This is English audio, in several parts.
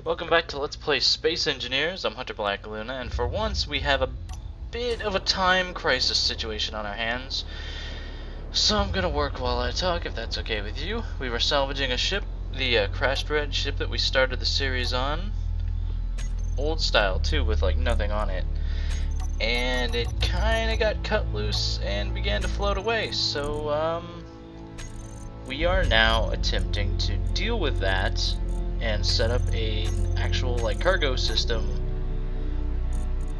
Welcome back to Let's Play Space Engineers. I'm Hunter Black Luna, and for once we have a bit of a time crisis situation on our hands. So I'm gonna work while I talk, if that's okay with you. We were salvaging a ship, the crashed red ship that we started the series on. Old style too, with like nothing on it. And it kinda got cut loose and began to float away, so we are now attempting to deal with that and set up an actual like cargo system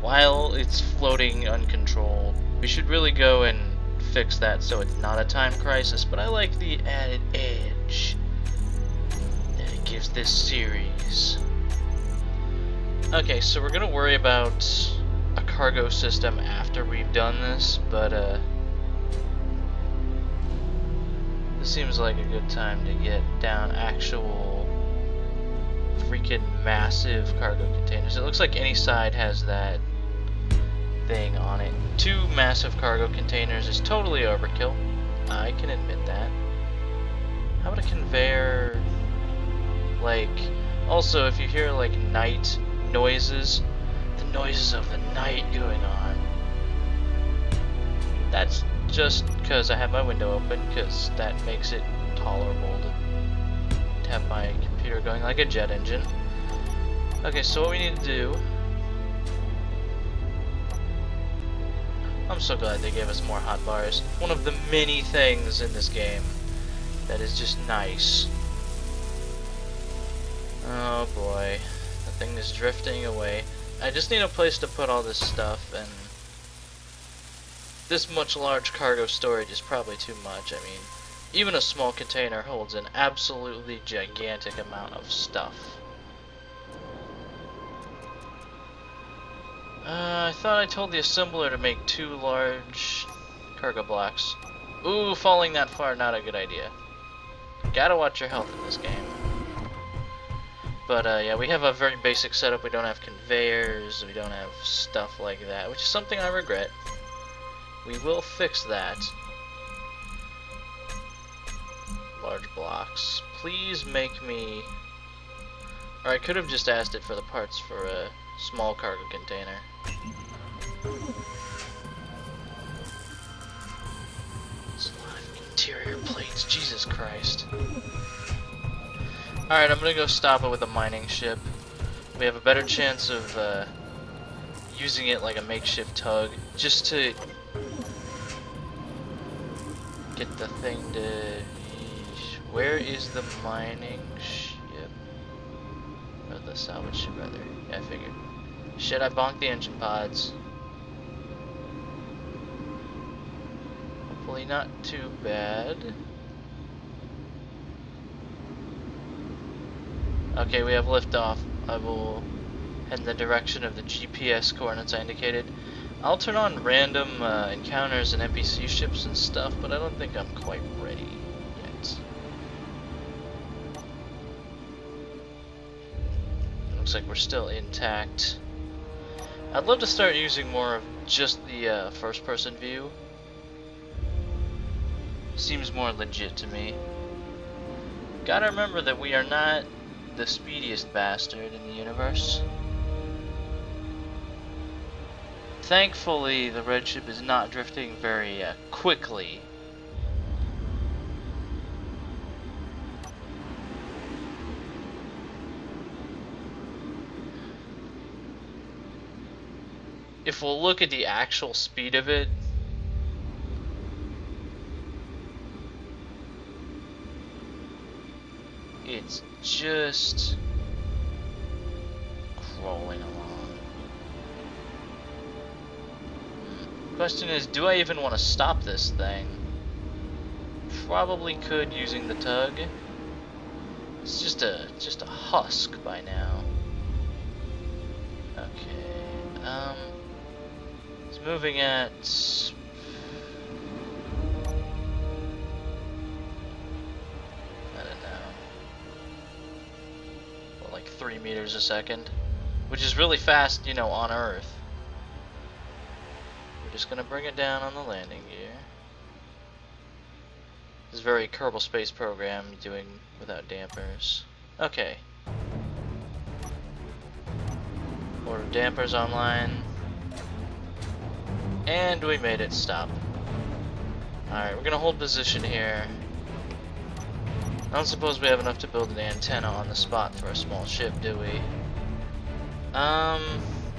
while it's floating uncontrolled. We should really go and fix that so it's not a time crisis, but I like the added edge that it gives this series. Okay, so we're gonna worry about a cargo system after we've done this, but this seems like a good time to get down actual freaking massive cargo containers. It looks like any side has that thing on it. 2 massive cargo containers is totally overkill. I can admit that. How about a conveyor? Like, also if you hear like night noises, the noises of the night going on, that's just because I have my window open, because that makes it tolerable to have my computer going like a jet engine. Okay, so what we need to do... I'm so glad they gave us more hotbars. One of the many things in this game that is just nice. Oh boy, the thing is drifting away. I just need a place to put all this stuff, and this much large cargo storage is probably too much. I mean, even a small container holds an absolutely gigantic amount of stuff. I thought I told the assembler to make 2 large cargo blocks. Ooh, falling that far, not a good idea. Gotta watch your health in this game. But yeah, we have a very basic setup. We don't have conveyors, we don't have stuff like that, which is something I regret. We will fix that. Large blocks. Please make me... Or I could have just asked it for the parts for a small cargo container. It's a lot of interior plates, Jesus Christ. Alright, I'm gonna go stop it with a mining ship. We have a better chance of using it like a makeshift tug, just to get the thing to... Where is the mining ship? Or the salvage ship, rather. Yeah, I figured. Shit, I bonked the engine pods. Hopefully not too bad. Okay, we have liftoff. I will head in the direction of the GPS coordinates I indicated. I'll turn on random encounters and NPC ships and stuff, but I don't think I'm quite ready yet. Looks like we're still intact. I'd love to start using more of just the first-person view. Seems more legit to me. Gotta remember that we are not the speediest bastard in the universe. Thankfully, the red ship is not drifting very quickly. If we'll look at the actual speed of it, it's just crawling along. Question is, do I even want to stop this thing? Probably could using the tug. It's just a husk by now. Okay. It's moving at... I don't know. Well, like 3 meters a second. Which is really fast, you know, on Earth. We're just gonna bring it down on the landing gear. This is very Kerbal Space Program doing without dampers. Okay. dampers online. And we made it stop. Alright, we're gonna hold position here. I don't suppose we have enough to build an antenna on the spot for a small ship, do we?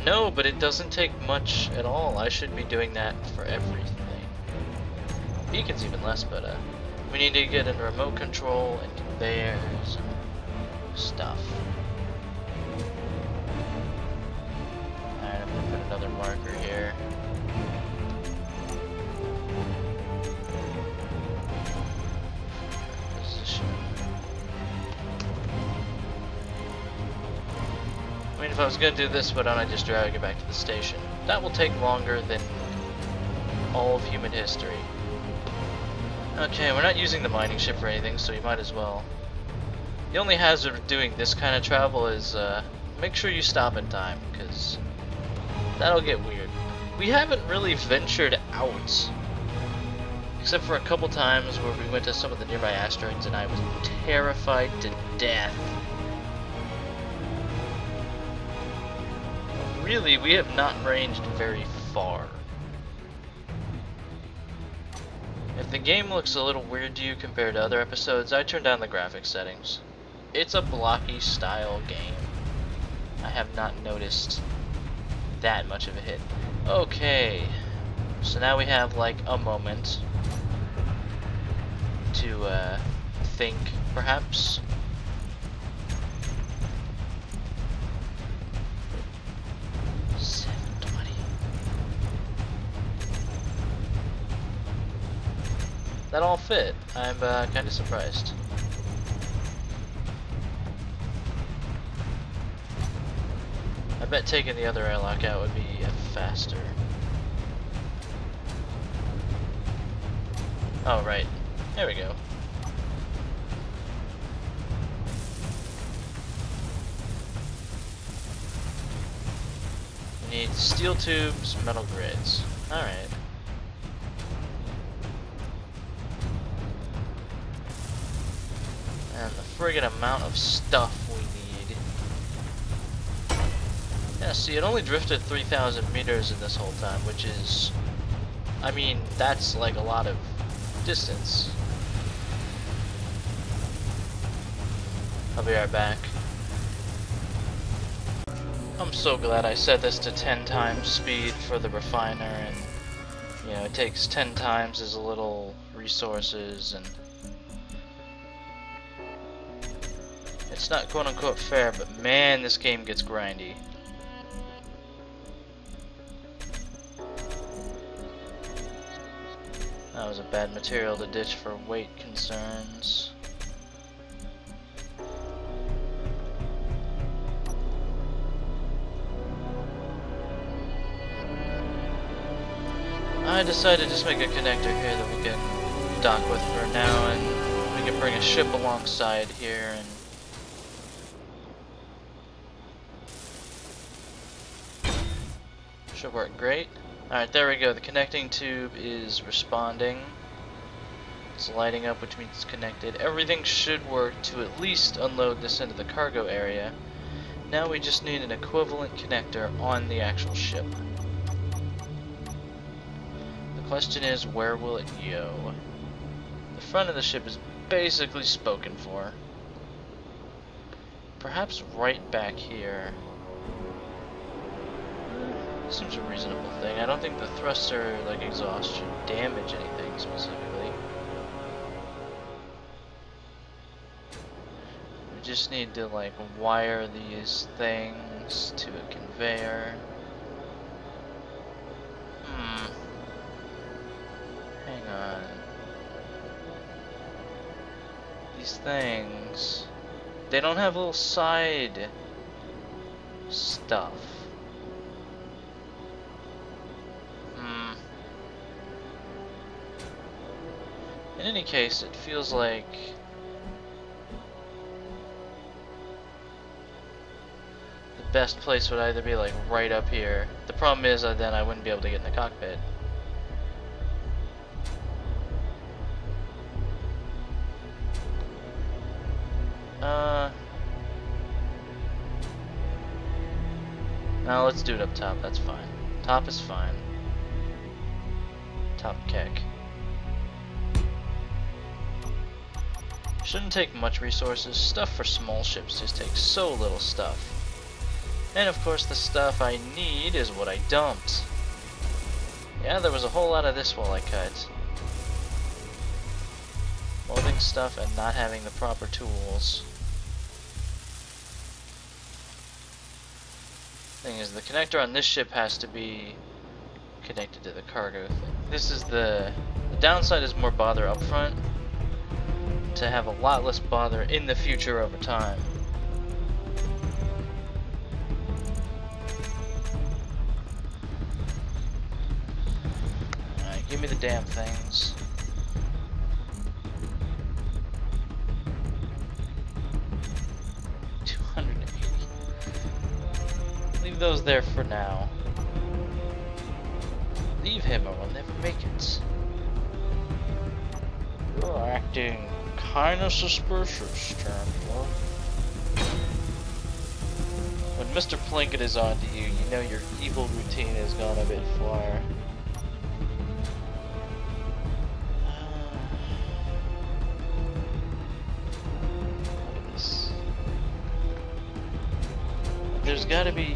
No, but it doesn't take much at all. I should be doing that for everything. Beacon's even less, but we need to get a remote control and conveyors and stuff. Alright, I'm gonna put another marker here. Position. I mean, if I was gonna do this, why don't I just drag it back to the station? That will take longer than all of human history. Okay, we're not using the mining ship for anything, so you might as well. The only hazard of doing this kind of travel is make sure you stop in time, because that'll get weird. We haven't really ventured out, except for a couple times where we went to some of the nearby asteroids and I was terrified to death. Really, we have not ranged very far. If the game looks a little weird to you compared to other episodes, I turned down the graphics settings. It's a blocky style game. I have not noticed that much of a hit. Okay, so now we have like a moment to think, perhaps. That all fit. I'm kind of surprised. I bet taking the other airlock out would be faster. Oh, right. There we go. We need steel tubes, metal grids. Alright. And the friggin' amount of stuff we need. Yeah, see, it only drifted 3,000 meters in this whole time, which is... I mean, that's like a lot of distance. I'll be right back. I'm so glad I set this to 10 times speed for the refiner, and, you know, it takes 10 times as little resources, and... It's not quote-unquote fair, but man, this game gets grindy. That was a bad material to ditch for weight concerns. I decided to just make a connector here that we can dock with for now, and we can bring a ship alongside here and should work great. Alright, there we go. The connecting tube is responding. It's lighting up, which means it's connected. Everything should work to at least unload this into the cargo area. Now we just need an equivalent connector on the actual ship. The question is, where will it go? The front of the ship is basically spoken for. Perhaps right back here. Seems a reasonable thing. I don't think the thruster, like, exhaust should damage anything specifically. We just need to, like, wire these things to a conveyor. Hang on. These things, they don't have little side stuff. In any case, it feels like the best place would either be like right up here. The problem is then I wouldn't be able to get in the cockpit. Now let's do it up top, that's fine. Top is fine. Top keck. Shouldn't take much resources. Stuff for small ships just takes so little stuff. And of course the stuff I need is what I dumped. Yeah, there was a whole lot of this while I cut. Molding stuff and not having the proper tools. Thing is, the connector on this ship has to be connected to the cargo thing. This is the downside is more bother up front, to have a lot less bother in the future over time. Alright, give me the damn things. Leave those there for now. Leave him or we'll never make it. You're acting kinda suspicious, Chandler. When Mr. Plinkett is on to you, you know your evil routine has gone a bit far. Look at this. There's gotta be...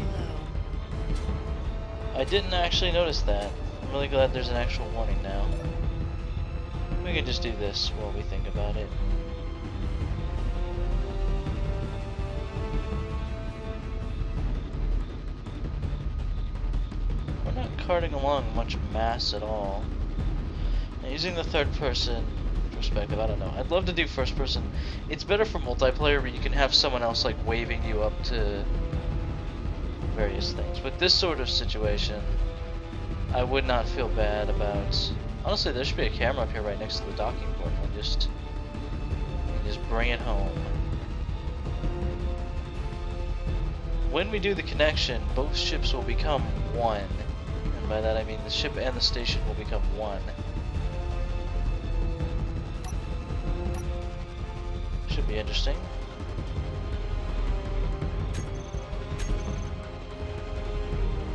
I didn't actually notice that. I'm really glad there's an actual warning now. We can just do this while we think about it. We're not carting along much mass at all. Now, using the third person perspective, I don't know. I'd love to do first person. It's better for multiplayer where you can have someone else like waving you up to various things. But this sort of situation, I would not feel bad about. Honestly, there should be a camera up here right next to the docking port. And just bring it home. When we do the connection, both ships will become one. And by that I mean the ship and the station will become one. Should be interesting.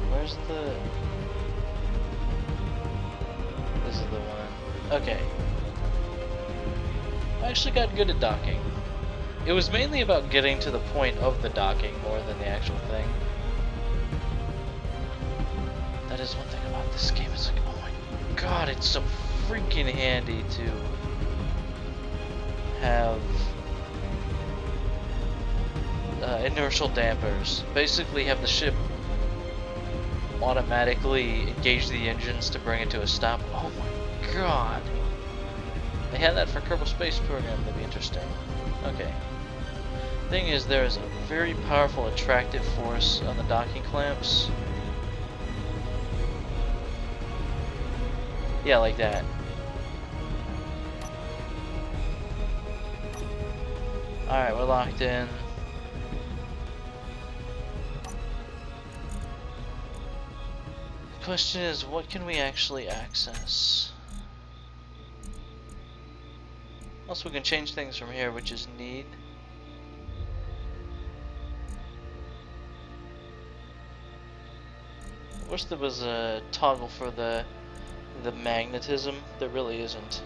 Where's the... This is the one. Okay. I actually got good at docking. It was mainly about getting to the point of the docking more than the actual thing. That is one thing about this game. It's like, oh my god, it's so freaking handy to have inertial dampers. Basically have the ship automatically engage the engines to bring it to a stop. Oh my god. They had that for Kerbal Space Program. That'd be interesting. Okay. Thing is, there is a very powerful attractive force on the docking clamps. Yeah, like that. Alright, we're locked in. The question is, what can we actually access? Also, we can change things from here, which is neat. I wish there was a toggle for the magnetism. There really isn't.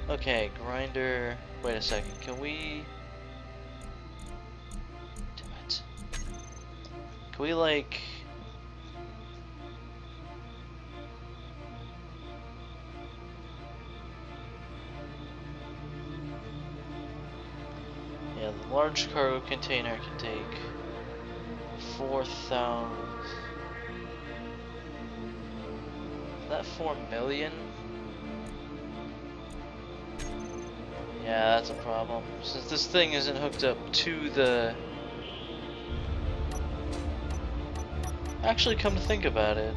Okay, grinder. Wait a second. Can we? Damn it. Can we like? Yeah, the large cargo container can take 4,000. Is that 4 million? Yeah, that's a problem. Since this thing isn't hooked up to the... Actually, come to think about it.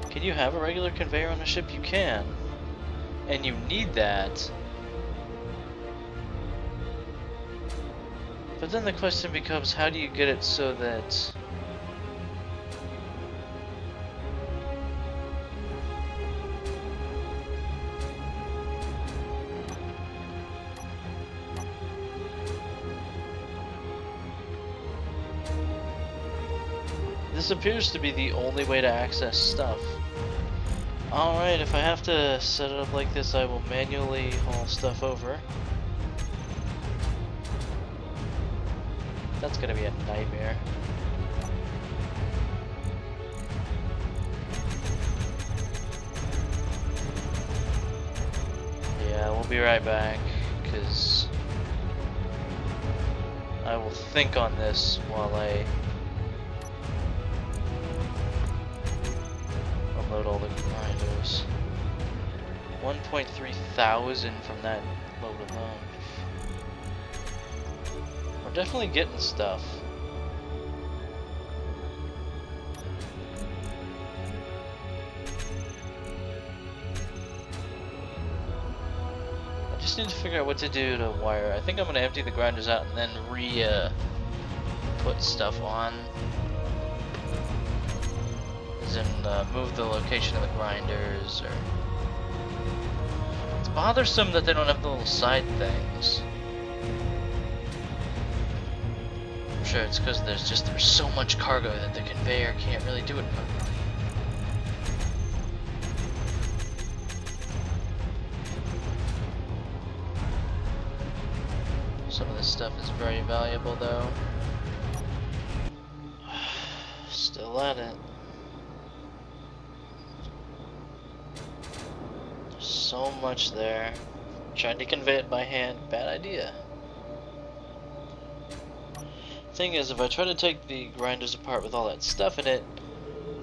Can you have a regular conveyor on a ship? You can. And you need that. But then the question becomes, how do you get it so that... this appears to be the only way to access stuff. Alright, if I have to set it up like this, I will manually haul stuff over. That's gonna be a nightmare. Yeah, we'll be right back, because I will think on this while I unload all the grinders. 1.3 thousand from that load alone. We're definitely getting stuff. I just need to figure out what to do to wire. I think I'm going to empty the grinders out and then put stuff on. As in, move the location of the grinders, or... It's bothersome that they don't have the little side things. I'm sure it's because there's so much cargo that the conveyor can't really do it properly. Some of this stuff is very valuable though. Still at it. There's so much there. Trying to convey it by hand, bad idea. Thing is, if I try to take the grinders apart with all that stuff in it,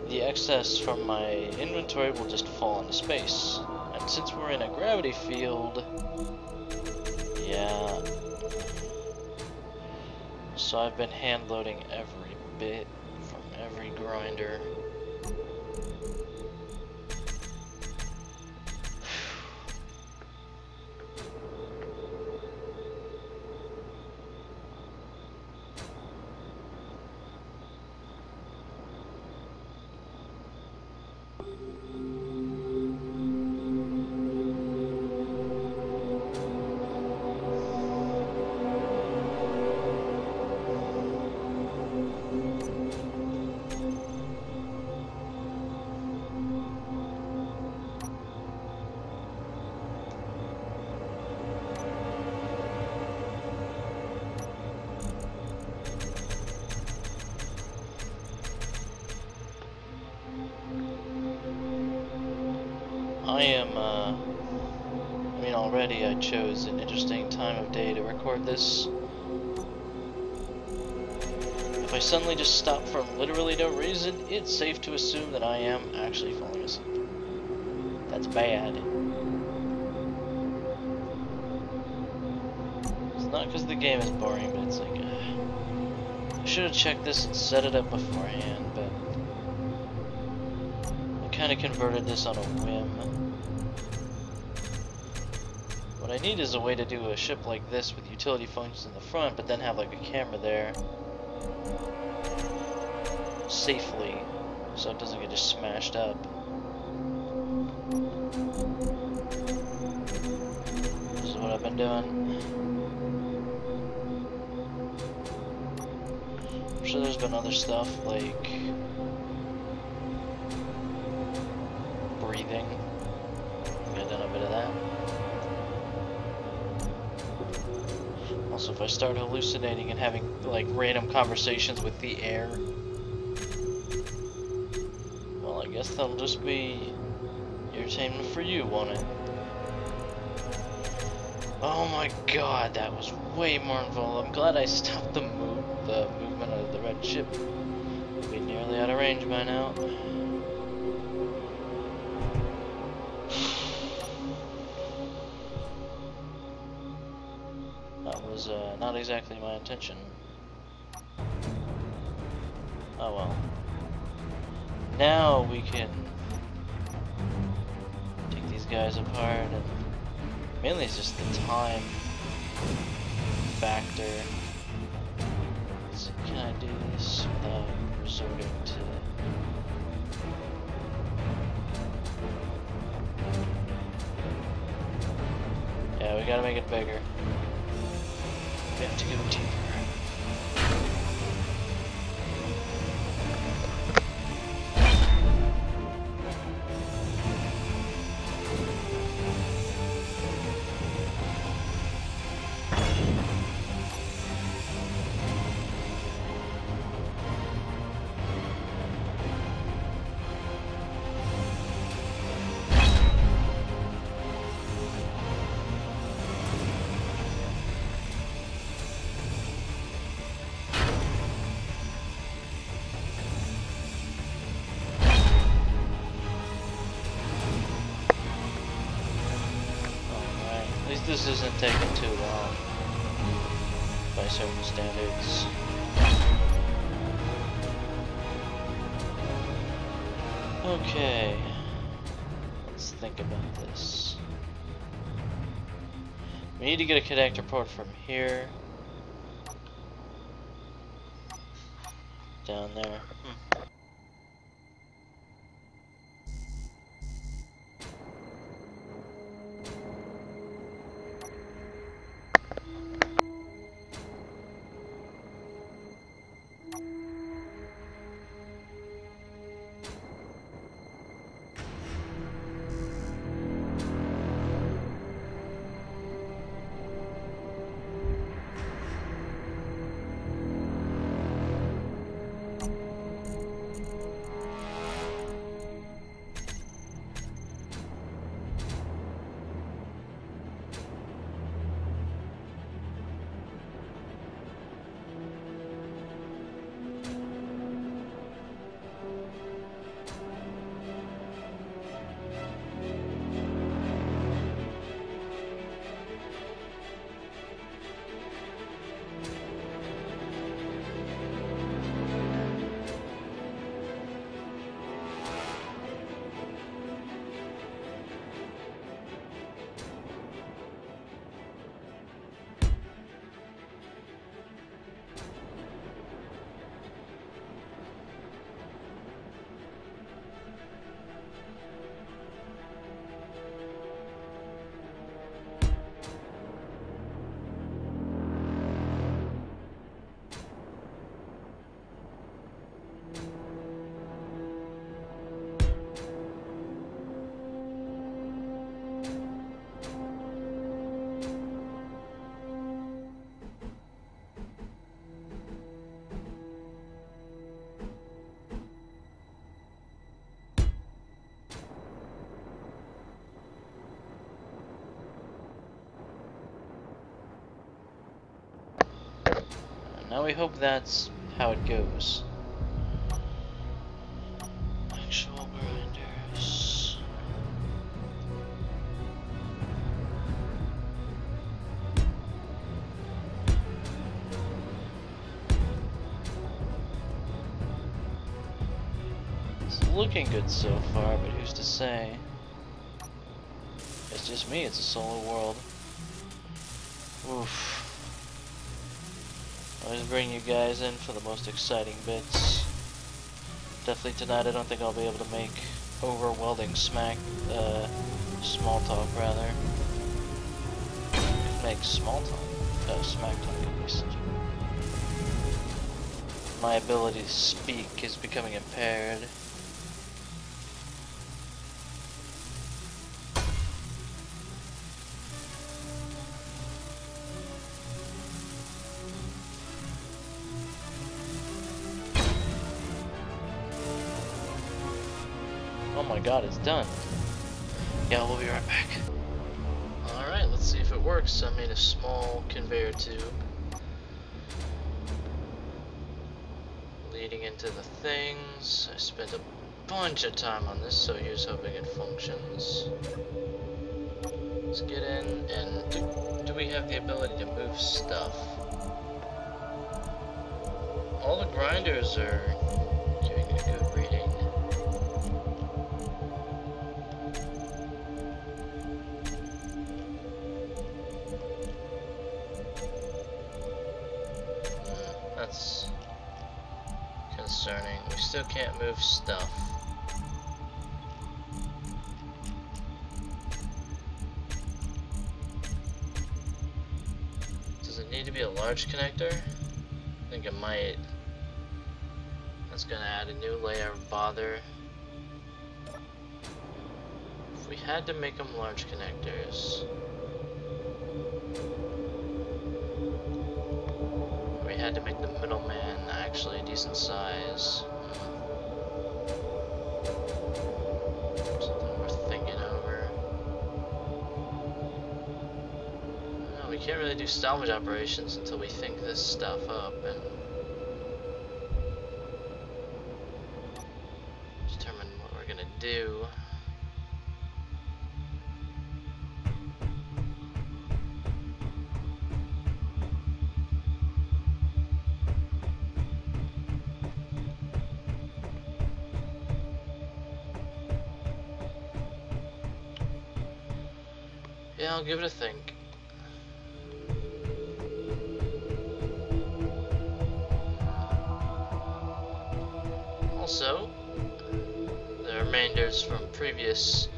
the excess from my inventory will just fall into space. And since we're in a gravity field, yeah. So I've been hand loading every bit from every grinder. I mean, already I chose an interesting time of day to record this. If I suddenly just stop for literally no reason, it's safe to assume that I am actually falling asleep. That's bad. It's not because the game is boring, but it's like, I should have checked this and set it up beforehand, but I kind of converted this on a whim. What I need is a way to do a ship like this with utility functions in the front, but then have like a camera there safely, so it doesn't get just smashed up. This is what I've been doing. I'm sure there's been other stuff like breathing. I've done a bit of that. Also, if I start hallucinating and having like random conversations with the air, well, I guess that'll just be entertainment for you, won't it? Oh my god, that was way more involved. I'm glad I stopped the movement of the red ship. We'll be nearly out of range by now. That was not exactly my intention. Oh well. Now we can take these guys apart, and mainly it's just the time factor. So can I do this without resorting to... Yeah, we gotta make it bigger. We have to go deeper. least this isn't taking too long by certain standards. Okay, let's think about this. We need to get a connector port from here down there. Now we hope that's how it goes. Actual grinders. It's looking good so far, but who's to say? It's just me, it's a solo world. Oof. I'll just bring you guys in for the most exciting bits. Definitely tonight I don't think I'll be able to make overwhelming small talk rather. Make small talk, smack talk at least. My ability to speak is becoming impaired. Oh my god, it's done. Yeah, we'll be right back. Alright, let's see if it works. I made a small conveyor tube leading into the things. I spent a bunch of time on this, so here's hoping it functions. Let's get in, and do we have the ability to move stuff? All the grinders are giving a good reading. That's concerning. We still can't move stuff. Does it need to be a large connector? I think it might. That's gonna add a new layer of bother. If we had to make them large connectors, we had to make the middleman actually a decent size. Something worth thinking over. No, we can't really do salvage operations until we think this stuff up and determine what we're gonna do. Yeah, I'll give it a think. Also, the remainders from previous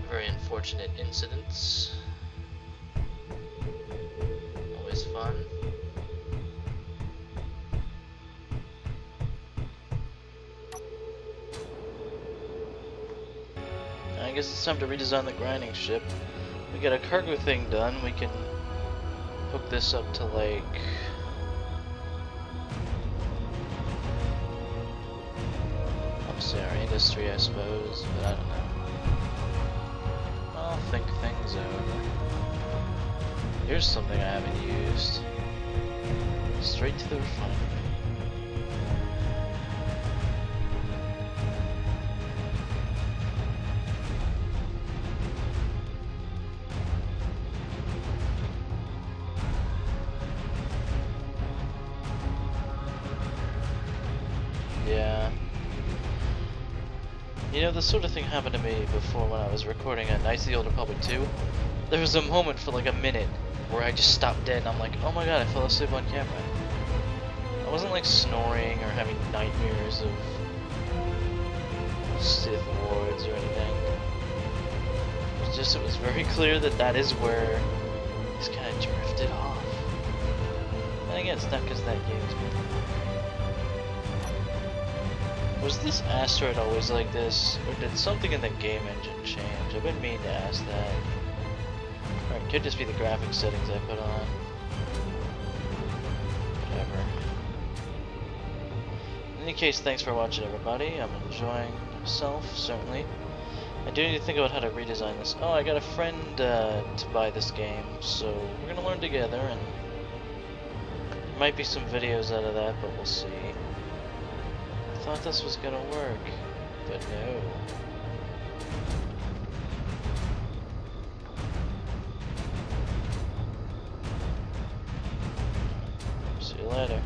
very unfortunate incidents. Always fun. I guess it's time to redesign the grinding ship. We got a cargo thing done. We can hook this up to like our industry, I suppose, but I don't know. I'll think things over. Here's something I haven't used. Straight to the refinery. Yeah. You know, this sort of thing happened to me before when I was recording a Knights of the Old Republic 2. There was a moment for like a minute where I just stopped dead and I'm like, oh my god, I fell asleep on camera. I wasn't like snoring or having nightmares of Sith Lords or anything. It was very clear that that is where he's kind of drifted off. And again, it's not because that game's been. Was this asteroid always like this, or did something in the game engine change? I've been meaning to ask that. Or it could just be the graphics settings I put on. Whatever. In any case, thanks for watching, everybody. I'm enjoying myself, certainly. I do need to think about how to redesign this. Oh, I got a friend to buy this game, so we're gonna learn together, and there might be some videos out of that, but we'll see. I thought this was gonna work, but no. See you later.